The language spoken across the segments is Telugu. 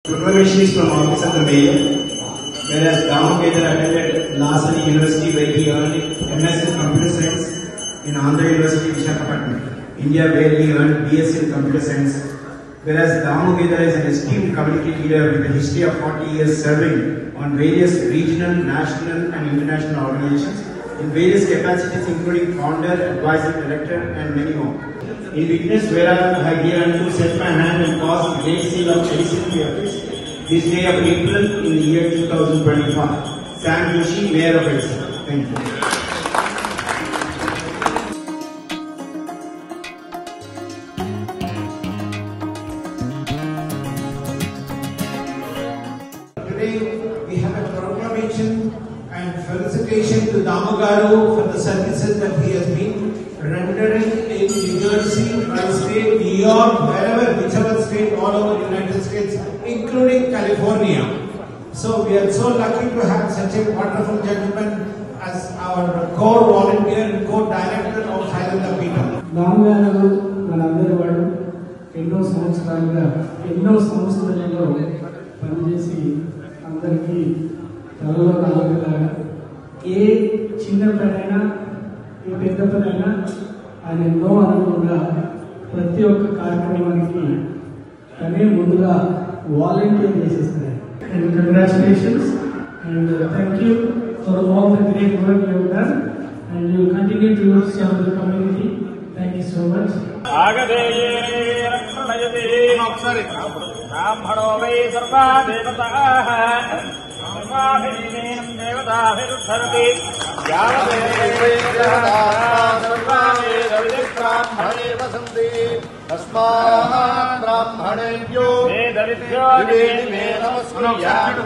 Proclamation is from Office of the Mayor, whereas Damodaran attended Lasani University where he earned MS in Computer Science, in Andhra University, Visakhapatnam, India where he earned BS in Computer Science, whereas Damodaran is an esteemed community leader with a history of 40 years serving on various regional, national and international organizations in various capacities including founder, advisor, director and many more. In witness whereas I here unto set my hand and cause the great seal of Edison to appease this day of April in the year 2025. Sam Joshi, Mayor of Edison. Thank you. Today we have a proclamation and felicitation to Damogaru for the services that he has been rendering in New Jersey, Tri-State, New York, wherever, whichever state, all over the United States, including California. So we are so lucky to have such a wonderful gentleman as our core volunteer and core director of Highlander Peter. Damogaru మనందరి వాడు ఎన్నో సంవత్సరాలుగా ఎన్నో సంస్థలలో పనిచేసి అందరికీ త్వరలో రాగలగా ఏ చిన్న పనైనా ఏ పెద్ద పనైనా ఆయన ఎన్నో అనుకుండా ప్రతి ఒక్క కార్యక్రమానికి తనే ముందుగా వాలంటీర్ చేసేస్తారు. And congratulations and thank you for all the great work you have done and you continue to serve the community. Thank you so much. బ్రాహ్మణో వై సర్వా దేవతాః సర్వాభిర్నేం దేవతాభిరుద్ధరతి బ్రాహ్మణే వసంతి తస్మాత్ బ్రాహ్మణేభ్యో వేదవిద్యో మే నమస్కుర్యాత్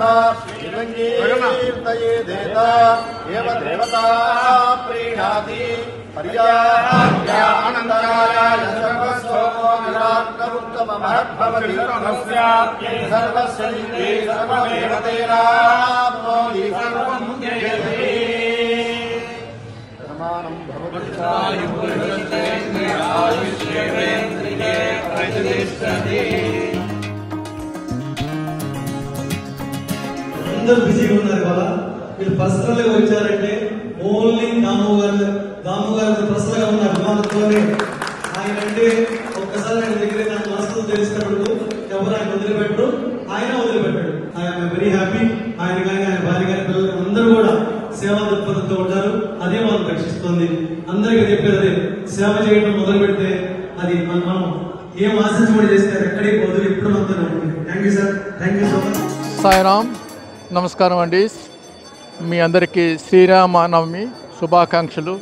కీర్తయేదేత ఏవ దేవతా ప్రీణాతి పర్యాప్యానందరాయ సర్వస్వో నిరాకరుత్తమ మహద్భవతి సర్వస్య లింగే సర్వమేవ తేనాప్నోతి సర్వం జయతే. సమానం భవతి అందరూ బిజీగా ఉన్నారు కదా, మీరు పర్సనల్ గా వచ్చారంటే ఓన్లీ దాము గారు పర్సనల్ గా ఉన్న అభిమానంతోనే ఆయన అంటే ఒక్కసారి ఆయన దగ్గర నాకు మనసు తెలిసినప్పుడు ఎవరు ఆయన వదిలిపెట్టరు, ఆయన వదిలిపెట్టాడు. ఆయన వెరీ హ్యాపీ. ఆయన కానీ ఆయన భార్య కానీ పిల్లలు అందరూ కూడా సేవా దృక్పథంతో ఉంటారు. అదే మనం రక్షిస్తుంది. అందరికీ చెప్పేది అదే, సేవ చేయడం మొదలు పెడితే అది మనం ఏం ఆశించబడి చేస్తే ఎక్కడికి వదిలి ఇప్పుడు మనతో ఉంటుంది. Thank you sir, thank you so much. Sairam, నమస్కారం అండి. మీ అందరికీ శ్రీరామనవమి శుభాకాంక్షలు.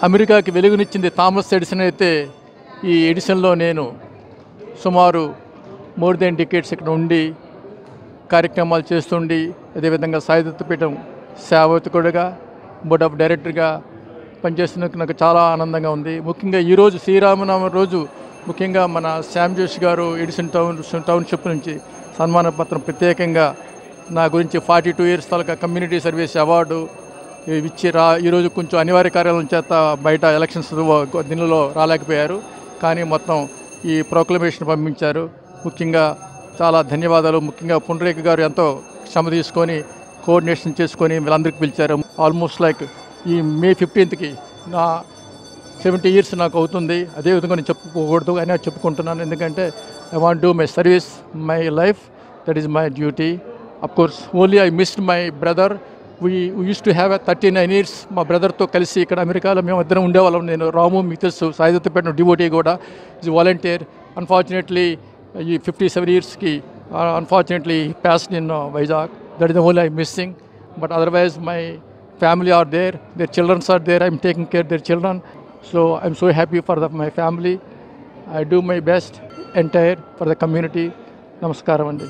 అమెరికాకి వెలుగునిచ్చింది థామస్ ఎడిసన్ అయితే ఈ ఎడిసన్లో నేను సుమారు మోర్ దెన్ డికేట్స్ ఇక్కడ ఉండి కార్యక్రమాలు చేస్తుండి, అదేవిధంగా సాయిదత్తపీఠం సేవకుడిగా బోర్డ్ ఆఫ్ డైరెక్టర్గా పనిచేస్తున్నందుకు నాకు చాలా ఆనందంగా ఉంది. ముఖ్యంగా ఈరోజు శ్రీరామనవమి రోజు ముఖ్యంగా మన శామ్ జోషి గారు ఎడిసన్ టౌన్షిప్ నుంచి సన్మాన పత్రం ప్రత్యేకంగా నా గురించి 42 ఇయర్స్ తాలూకా కమ్యూనిటీ సర్వీస్ అవార్డు ఇచ్చి ఈరోజు కొంచెం అనివార్య కార్యాలయం చేత బయట ఎలక్షన్స్ దీనిలో రాలేకపోయారు, కానీ మొత్తం ఈ ప్రొక్లమేషన్ పంపించారు. ముఖ్యంగా చాలా ధన్యవాదాలు. ముఖ్యంగా పుండరీక గారు ఎంతో శ్రమ తీసుకొని కోఆర్డినేషన్ చేసుకొని వీళ్ళందరికీ పిలిచారు. ఆల్మోస్ట్ లైక్ ఈ మే 15కి నా 70 ఇయర్స్ నాకు అవుతుంది. అదేవిధంగా నేను చెప్పుకోకూడదు అయినా చెప్పుకుంటున్నాను, ఎందుకంటే I want do my service, my life, that is my duty. Of course, only I missed my brother. We used to have 39 years. మా బ్రదర్తో కలిసి ఇక్కడ అమెరికాలో మేము ఇద్దరం ఉండేవాళ్ళం. నేను రాము, మీకు తెలుసు, సాయిదత్తపేట డివోటీ కూడా ఈజ్ వాలంటీర్. అన్ఫార్చునేట్లీ ఈ 57 ఇయర్స్కి unfortunately passed in Vizag. That is the only I'm missing. But otherwise my family are there, their children are there. I'm taking care of their children. So I'm so happy for my family. I do my best entire for the community. Namaskaram andi.